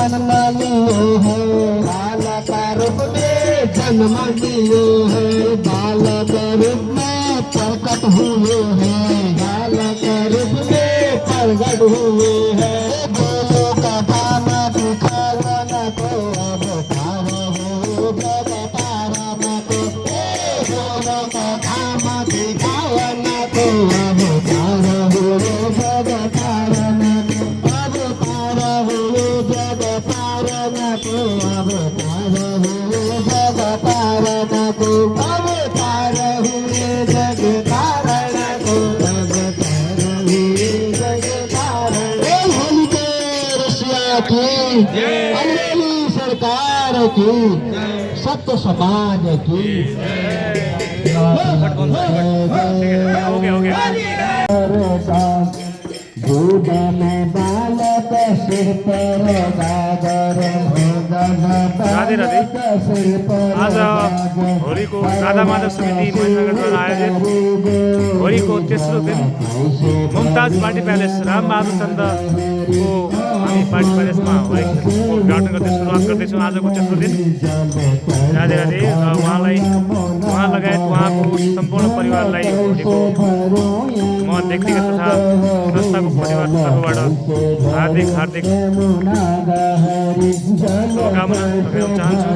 जन्म लियो है, बालक रूप में जन्म लियो है, बालक रूप में प्रकट हुए हैं, बालक रूप में प्रकट हुए हैं। बोलो कथा न दिखाओ न को अवतार हो जग तारण को, बोलो कथा न दिखाओ न को अवतार हो जग तारण को, अवतार हो जग तारण को, अवतार हो जग तारण को, अवतार हुए जग तारण को, अवतार हुए जग तारण। होली के रसिया की, अंग्रेजी सरकार की, सत्य समाज की। दूध में बालक सिर पर गागर, राधे राधे। आज होली को राधा माधव समिति महेन्द्रनगर द्वारा आयोजित होली को तेस्रो दिन मुमताज पार्टी प्यालेस राम बहादुर चन्द को हामी पार्टी प्यालेसमा होली उद्घाटन गर्दै सुरुवात गर्दैछौँ। आजको तेस्रो दिन राधे राधे र उहाँ लगायत उहाँको सम्पूर्ण परिवारलाई होलीको म व्यक्तिगत तथा संस्थाको परिवार तर्फबाट हार्दिक शुभकामना दिन चाहन्छु।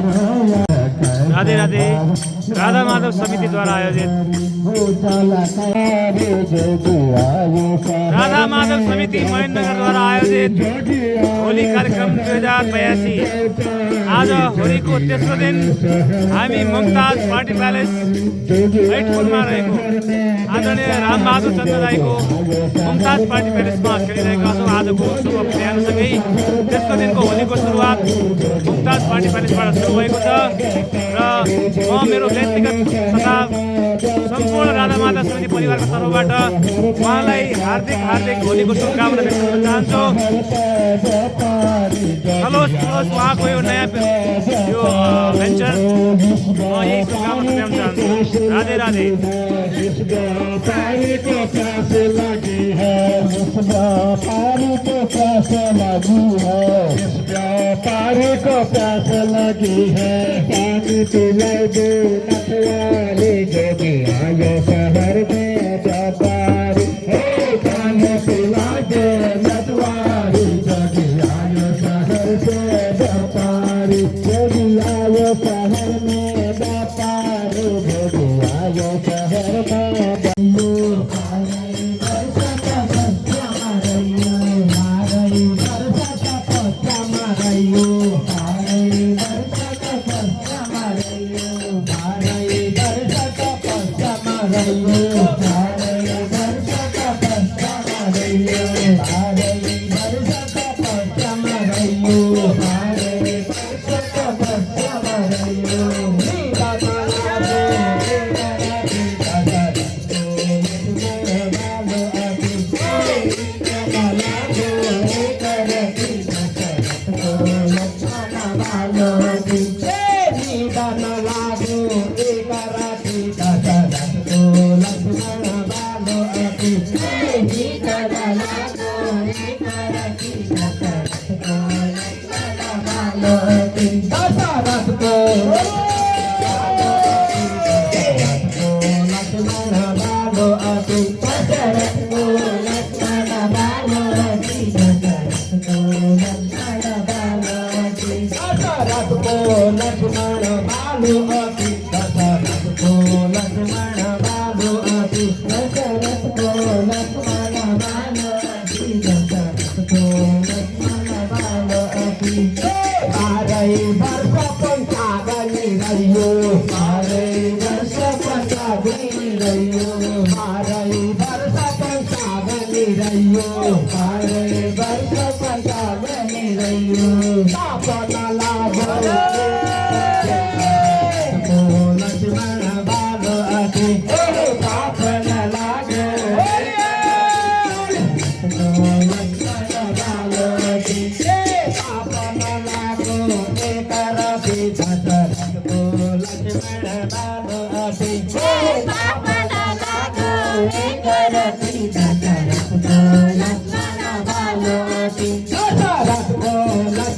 राधे राधे। राधा माधव समितिद्वारा आयोजित राधा माधव समिति महेन्द्रनगरद्वारा आयोजित होली कार्यक्रम 2082 आज होलीको तेस्रो दिन हामी मुमताज पार्टी प्यालेस हैटपुरमा रहेको आदरणीय राम बहादुर चन्द राईको मुमताज पार्टी प्यालेसमा खेलिरहेका छौँ। आजको शुभ बिहानसँगै तेस्रो दिनको होलीको सुरुवात मुमताज पार्टी प्यालेसबाट सुरु भएको छ र म मेरो व्यक्तिगत तथा सम्पूर्ण राधा माधव समिति परिवारको तर्फबाट उहाँलाई हार्दिक होलीको शुभकामना व्यक्त गर्न चाहन्छु। चलोस् उहाँको यो नयाँ यो भेन्चर म यही शुभकामना दिन चाहन्छु। राधे राधे। पारी को प्यास लगी है, पानी पिला दो नथवाली जोगी आयो शहर में व्यापारी, पानी पिला दो नथवाली जोगी आयो शहर से व्यापारी, जोगी आयो शहर में व्यापारी, जोगी आयो शहर में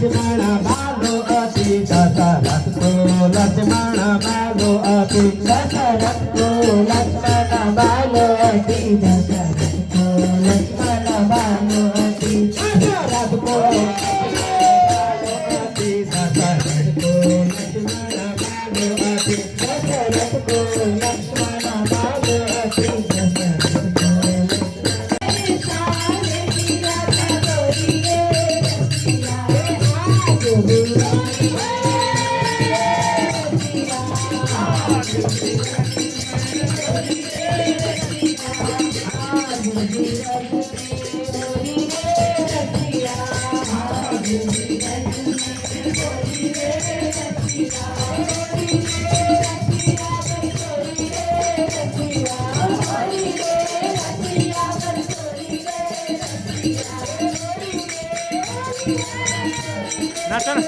लक्ष्मण नाचा ना.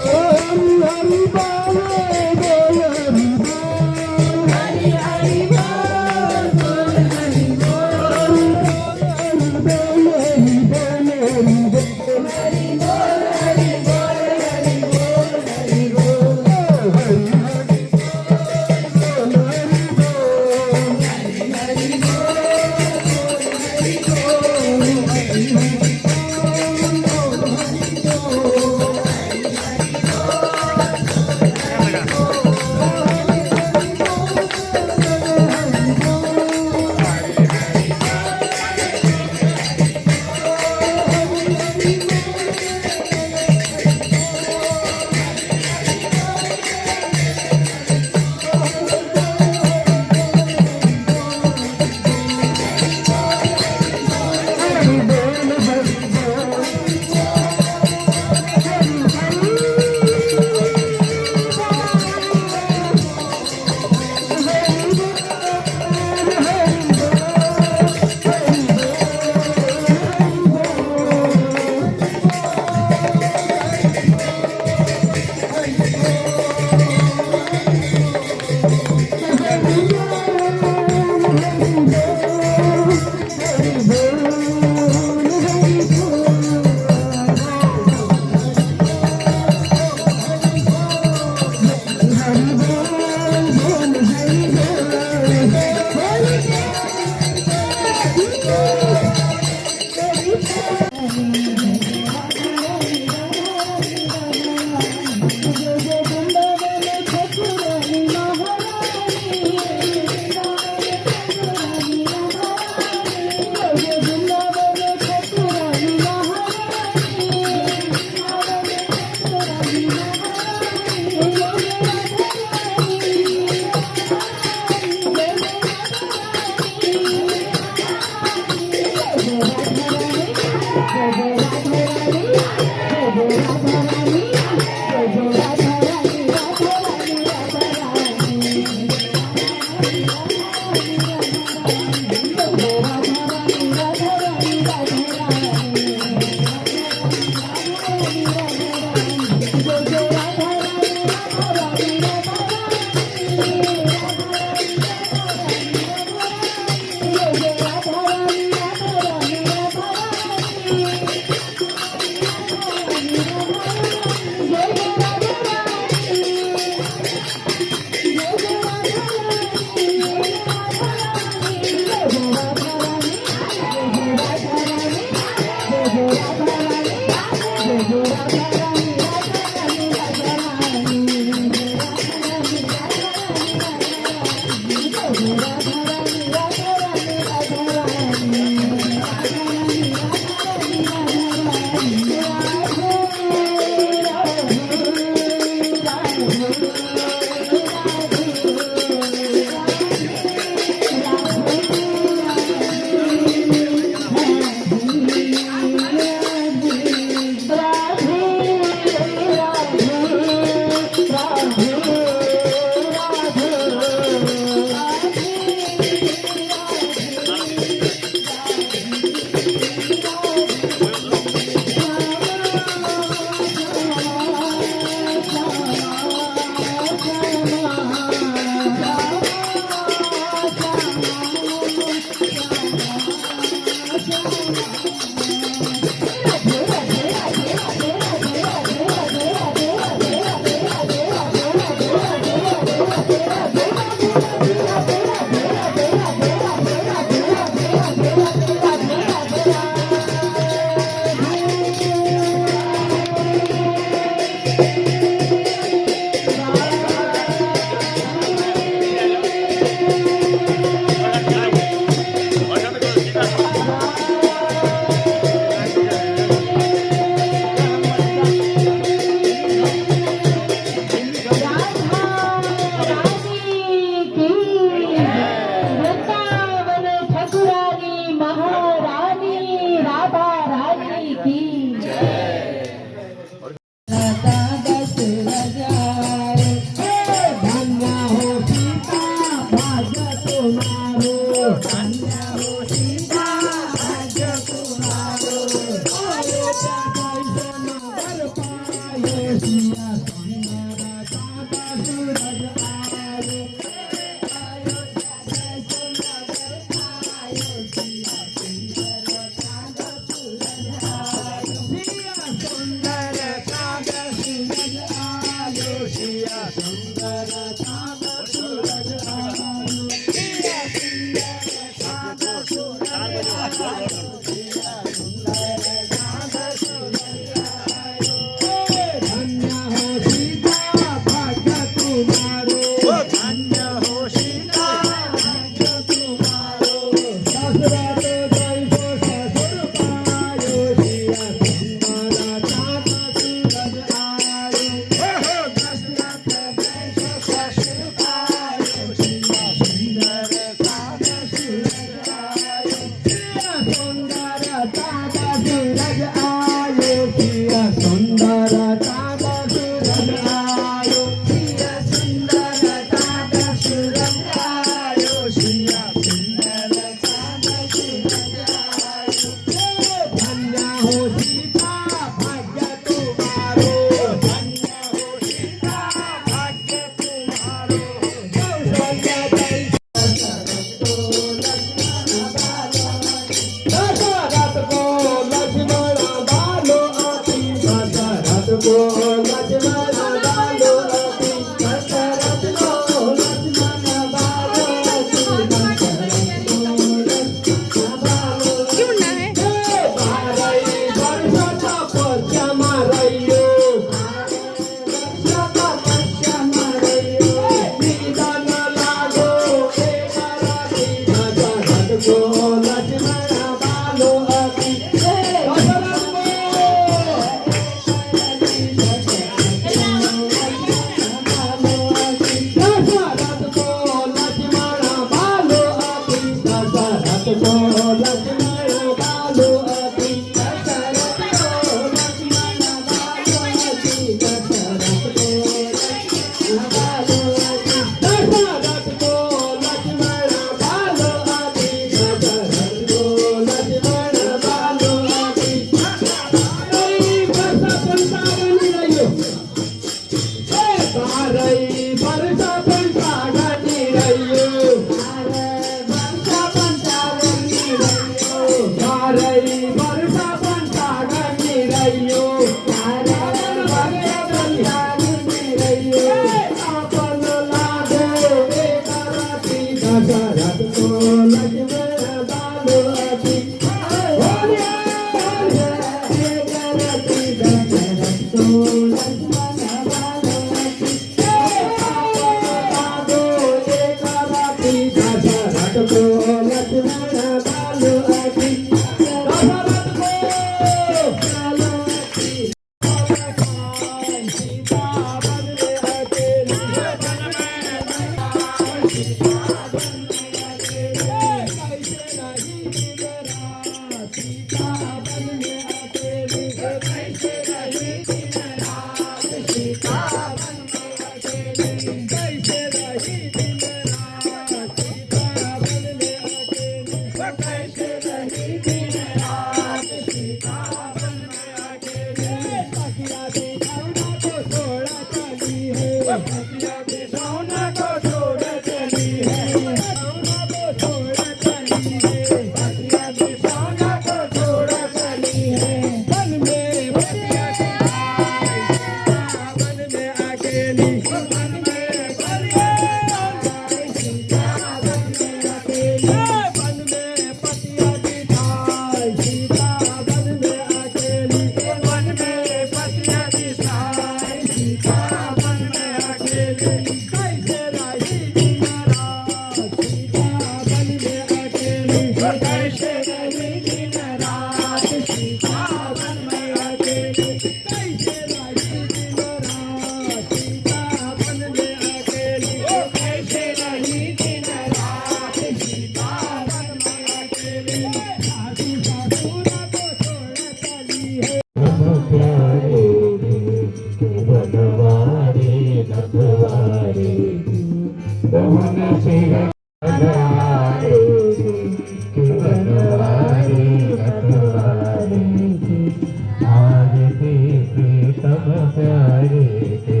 राम प्यारे के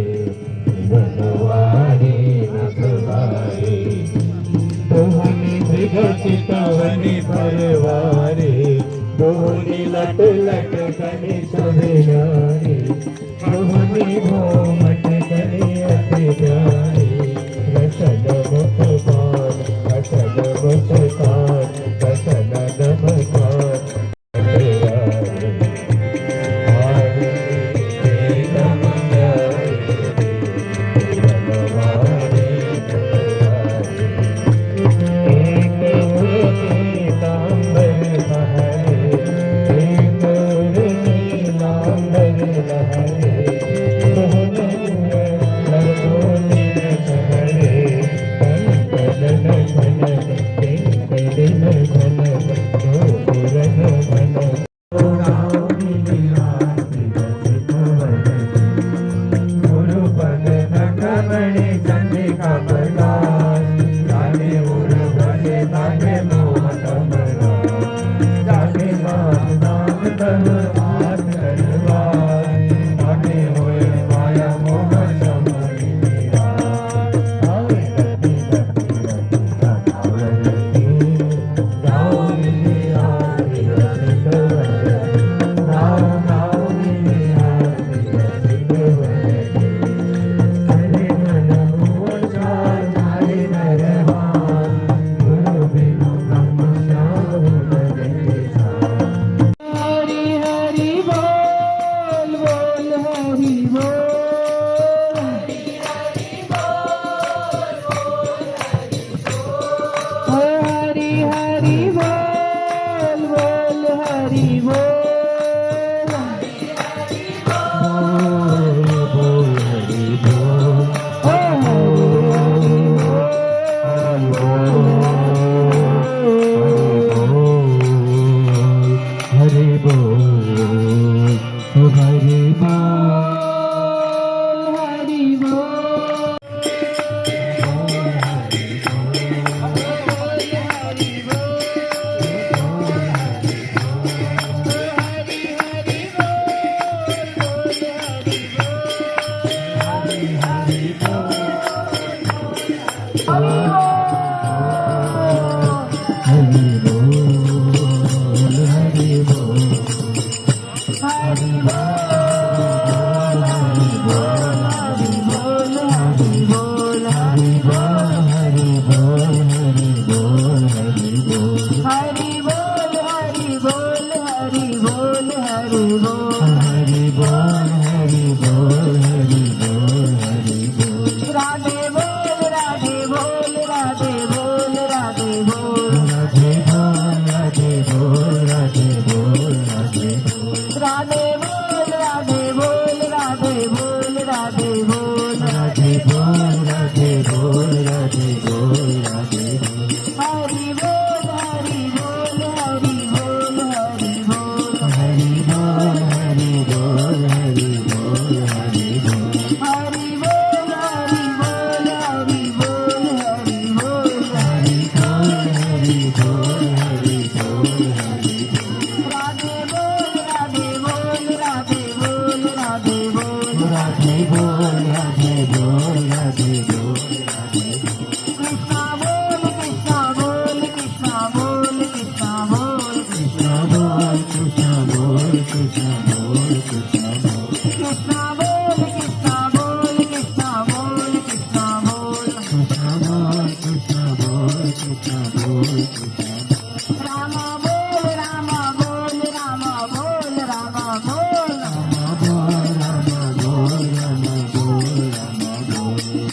बनवारी नसवारी दोहनी मृग चितवनी परवारी दोहनी लट लट कनी सुभिनारी दोहनी घोमट कनी अति प्यारी रसद मुस्कान रसद मुस्कान रसद नमस्कार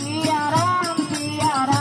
Siya Ram,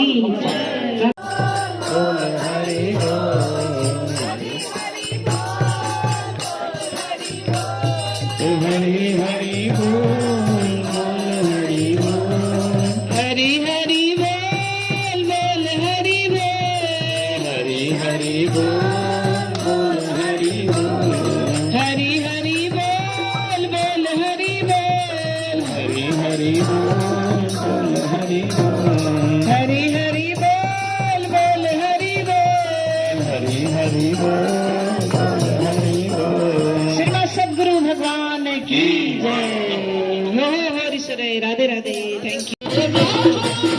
की बोल हरि बोल हरि हरि बोल बोल हरि बोल हरि हरि बोल बोल हरि बोल हरि हरि बोल बोल हरि बोल हरि हरि बोल बोल हरि बोल हरि हरि बोल बोल हरि बोल हरि हरि बोल बोल हरि बोल हरि हरि बोल बोल हरि बोल श्रीमद सद्गुरु भगवान की जय। हो हरि सरे राधे राधे थैंक यू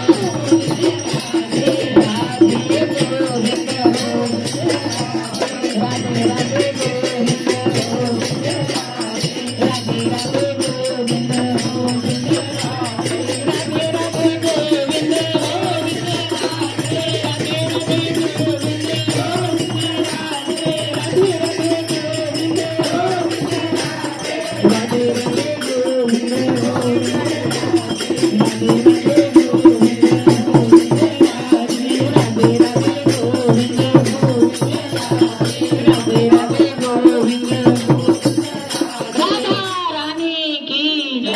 राधा रानी की जय।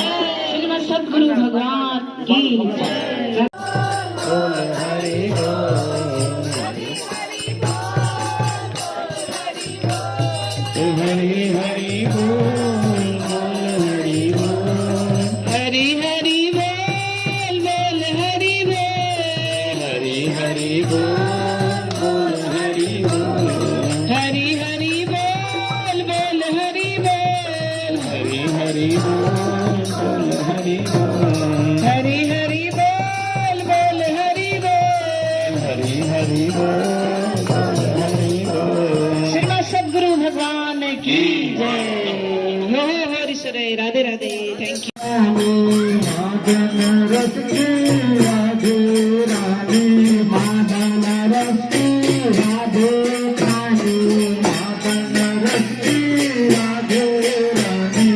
श्रीमद सद्गुरु भगवान की जय। बोल हरि बोल हरि हरि बोल बोल हरि बोल हरि हरि बोल बोल हरि बोल हरि हरि बोल बोल हरि बोल हरि हरि बोल बोल हरि बोल हरि हरि बोल बोल हरि बोल हरि हरि बोल बोल हरि बोल हरि हरि बोल बोल हरि बोल श्रीमद सद्गुरु भगवान की जय। हो हरि सरे राधे राधे थैंक यू माधन रस की राधे राधे माधन रस की राधे राधे माधन रस की राधे राधे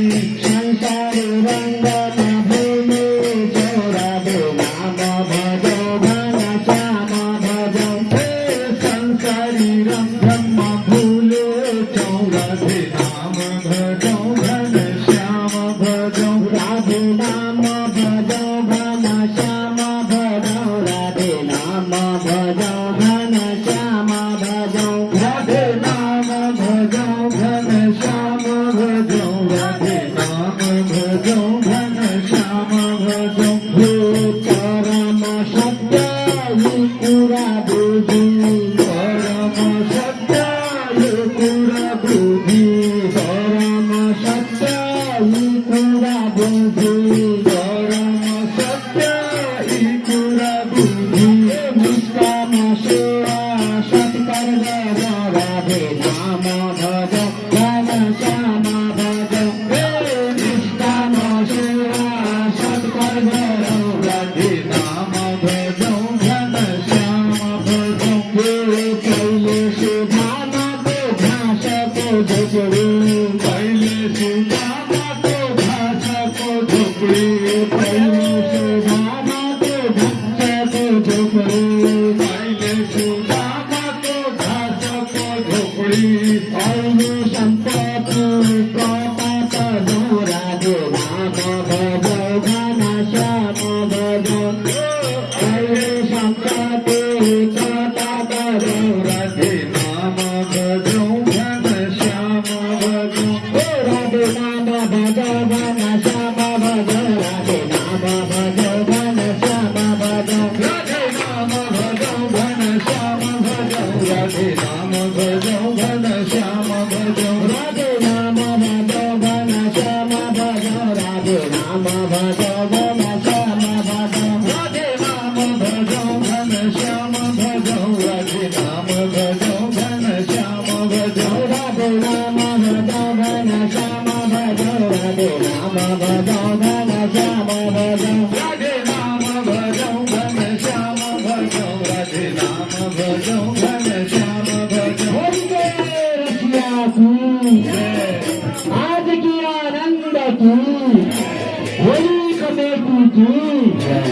संसार रंग न भूले जो राधे नाम भजो घन श्याम भजो हे संसारी रंग न भूले जो राधे नाम भजो घन श्याम भजो राधे नाम भजो घन श्याम भजो राधे नाम भजो घन श्याम भजो राधे नाम भजो घन श्याम भजो राधे नाम भजो घन श्याम भजो हे परम सत्य ये पूरा बुद्धि परम सत्य ये पूरा बुद्धि परम सत्य ये पूरा बुद्धि परम सत्य ये पूरा बुद्धि निष्काम सेवा सत्कर्म राधे नाम भजो घन श्याम भजो हे निष्काम सेवा सत्कर्म राधे नाम भजो घन श्याम भजो हे कैलेश धामा को घास को झोपड़ी कैलेश धामा को घास को झोपड़ी कैलेश धामा को घास को झोपड़ी कैलेश धामा को घास को झोपड़ी ऐने संपत्ति कपट नो राधे नाम भजो घन श्याम भजो ऐने संपत्ति कपट नो राधे नाम भजो घन श्याम भजो राधे नाम भजो घन श्याम भजो राधे नाम भजो घन श्याम भजो राधे नाम भजो घन श्याम भजो राधे नाम भजो घन श्याम भजो राधे नाम भजो घन श्याम भजो राधे नाम भजो घन श्याम भजो राधे नाम भजो घन श्याम भजो राधे नाम भजो घन श्याम भजो राधे नाम भजो घन श्याम भजो राधे नाम भजो घन श्याम भजो राधे नाम भजो घन श्याम भजो राधे नाम भजो घन श्याम भजो हरि के रसिया तू आज की आनंद तू होली कमेटी की जय।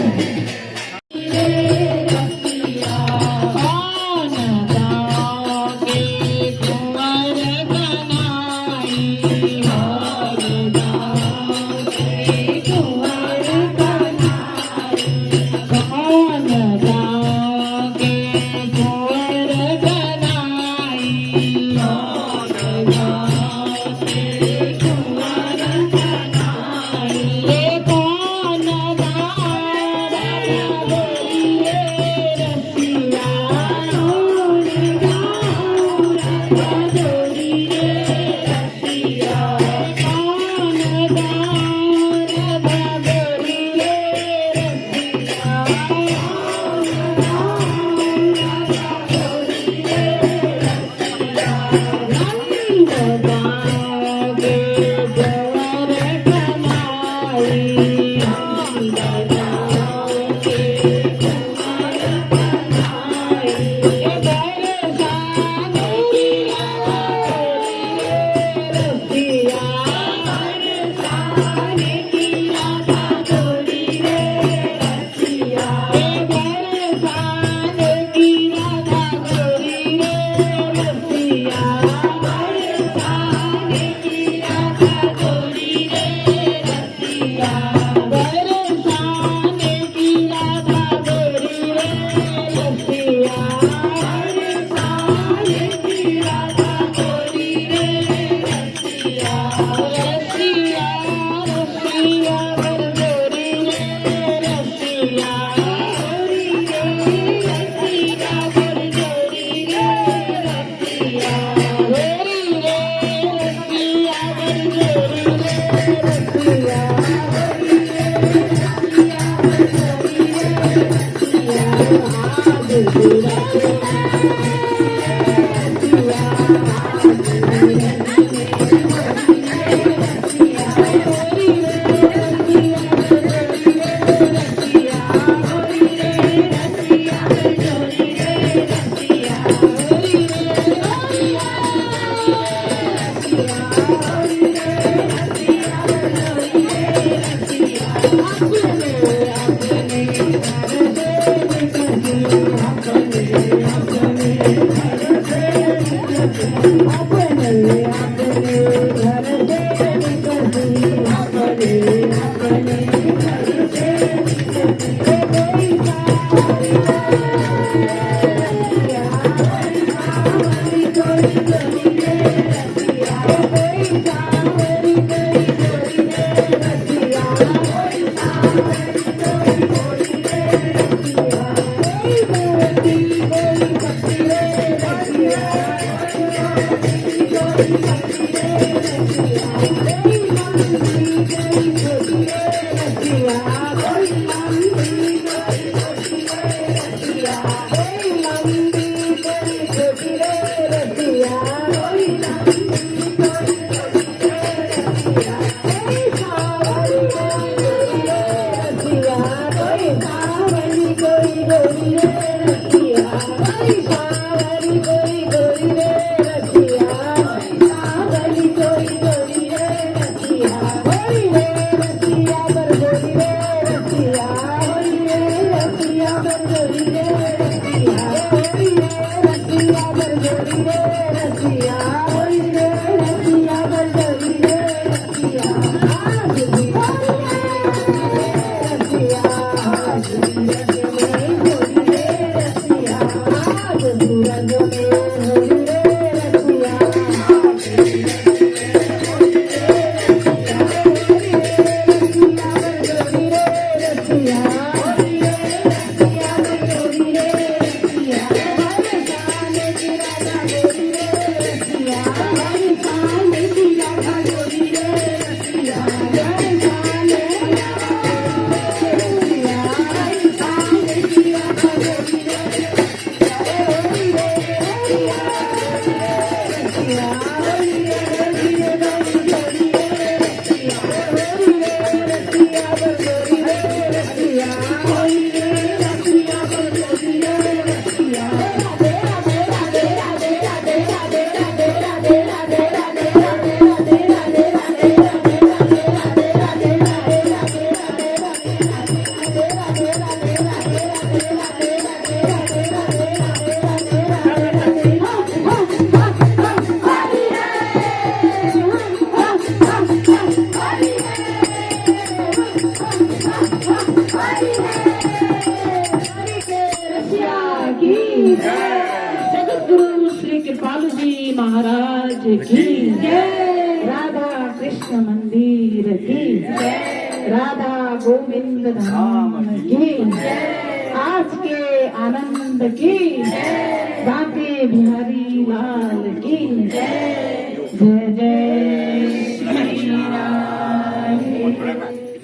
जगद्गुरु श्री कृपालु जी महाराज की जय। राधा कृष्ण मंदिर की जय। राधा गोविंद धाम की जय। आज के आनंद की जय। बांके बिहारी लाल की जय। जय जय श्री राम।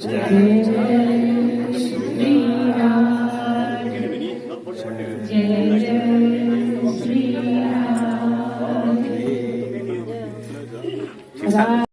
जय जय श्री राम। जय जय श्री राम।